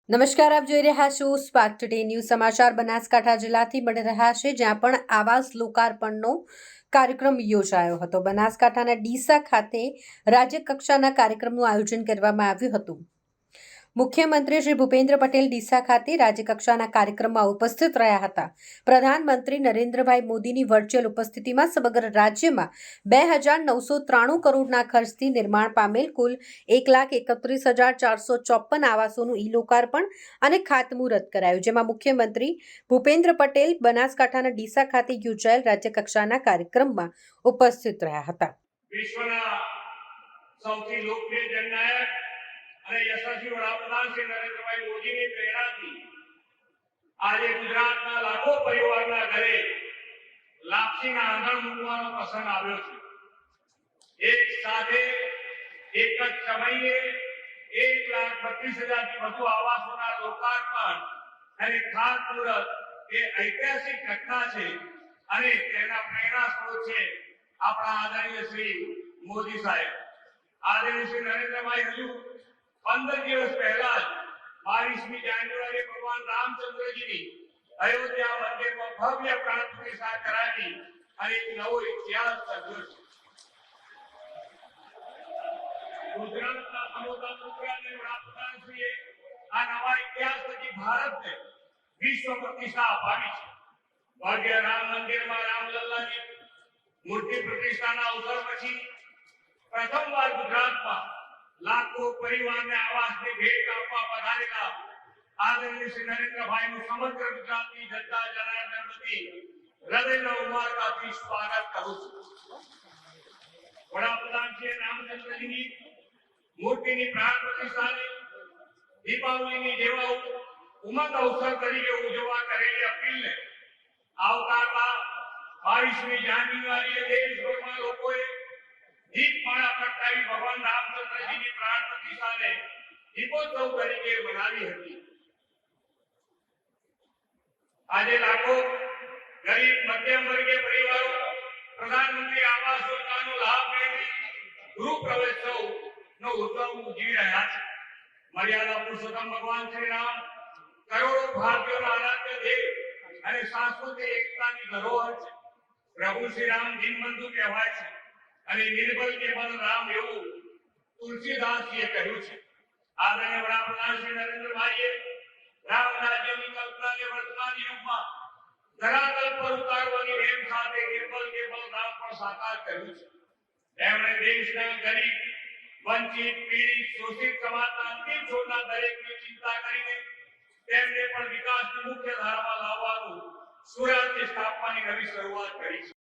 નમસ્કાર, આપ જોઈ રહ્યા છો સ્પાર્ક ટુડે ન્યૂઝ. સમાચાર બનાસકાંઠા જિલ્લાથી મળી રહ્યા છે, જ્યાં પણ આવાસ લોકાર્પણનો કાર્યક્રમ યોજાયો હતો. બનાસકાંઠાના ડીસા ખાતે રાજ્ય કક્ષાના કાર્યક્રમનું આયોજન કરવામાં આવ્યું હતું. મુખ્યમંત્રી શ્રી ભૂપેન્દ્ર પટેલ ડીસા ખાતે રાજ્યકક્ષાના કાર્યક્રમમાં ઉપસ્થિત રહ્યા હતા. પ્રધાનમંત્રી નરેન્દ્રભાઈ મોદીની વર્ચ્યુઅલ ઉપસ્થિતિમાં સમગ્ર રાજ્યમાં 2,993 કરોડના ખર્ચથી નિર્માણ પામેલ કુલ 1,31,454 આવાસોનું ઈ-લોકાર્પણ અને ખાતમુહૂર્ત કરાયું, જેમાં મુખ્યમંત્રી ભૂપેન્દ્ર પટેલ બનાસકાંઠાના ડીસા ખાતે યોજાયેલ રાજ્યકક્ષાના કાર્યક્રમમાં ઉપસ્થિત રહ્યા હતા. વિશ્વના સૌથી લોકપ્રિય જનનાયક અને યશસ્વી વડાપ્રધાન શ્રી નરેન્દ્રભાઈ મોદીની પ્રેરણાથી આજે ગુજરાતના લાખો પરિવારના ઘરે લાપસીના આંગણ મૂકવાનો પ્રસંગ આવ્યો છે. એક સાથે એક જ સમયે 1,32,000 થી વધુ આવાસોના લોકાર્પણ અને ખાતમુહૂર્ત એ ઐતિહાસિક ઘટના છે અને તેના પ્રેરણા સ્ત્રોત છે આપણા આદરણીય શ્રી મોદી સાહેબ. આદરણીય શ્રી નરેન્દ્રભાઈ હજુ 15 દિવસ પહેલા જ 22મી જાન્યુઆરીએ ભગવાન રામચંદ્રજીની અયોધ્યા મંદિરમાં ભવ્ય પ્રાણ પ્રતિષ્ઠા કરાવી અને એક નવો ઇતિહાસ સર્જ્યો છે. ગુજરાતના અમોદા પુત્ર અને વડાપ્રધાનશ્રીએ આ નવા ઇતિહાસ થકી ભારતને વિશ્વ પ્રતિષ્ઠા અપાવી છે. ભવ્ય રામ મંદિરમાં રામલલ્લાની મૂર્તિ પ્રતિષ્ઠાના અવસર પછી પ્રથમવાર ગુજરાતમાં લાખો પરિવારને આવાસની ભેટ આપવા પધારેલા આદરણીય શ્રી નરેન્દ્રભાઈનું સમગ્ર ગુજરાતની જનતા જનાર્દન વતી હૃદયના ઉમળકાથી સ્વાગત કરું છું. વડાપ્રધાન શ્રી રામચંદ્રજીની મૂર્તિની પ્રાણ પ્રતિષ્ઠાને દીપાવલીની જેવા ઉમંગ અવસર તરીકે ઉજવવા કરેલી અપીલને આવકારવા 22મી જાન્યુઆરીએ દેશભરમાં લોકોએ દીપમાળા પ્રગટાવી ભગવાન રામચંદ્રજીની પ્રાણ પ્રતિષ્ઠાને દીપોત્સવ તરીકે મનાવી હતી. આજે લાખો ગરીબ મધ્યમ વર્ગીય પરિવારો પ્રધાનમંત્રી આવાસ યોજનાનો લાભ મેળવી ગૃહ પ્રવેશોત્સવનો ઉત્સવ ઉજવી રહ્યા છે. મર્યાદા પુરુષોત્તમ ભગવાન શ્રી રામ કરોડો ભારતીયોના આરાધ્ય દેવ અને સાંસ્કૃતિક એકતાની ધરોહર છે. પ્રભુ શ્રી રામ દીનબંધુ કહેવાય છે અને નિર્બલ કે બલરામ એવું તુલસીદાસજીએ કહ્યું છે. આદરણીય વડાપ્રધાન શ્રી નરેન્દ્રભાઈએ રામ રાજ્યની કલ્પનાને વર્તમાન યુગમાં ધરાતલ પર ઉતારવાની નેમ સાથે નિર્બલ કે બલરામ પણ સાકાર કર્યું છે. તેમણે દેશના ગરીબ, વંચિત, પીડિત, શોષિત સમાજના અંતિમ છોડના દરેકની ચિંતા કરીને તેમને પણ વિકાસની મુખ્ય ધારામાં લાવવાનું સુરાજ્ય સ્થાપવાની નવી શરૂઆત કરી છે.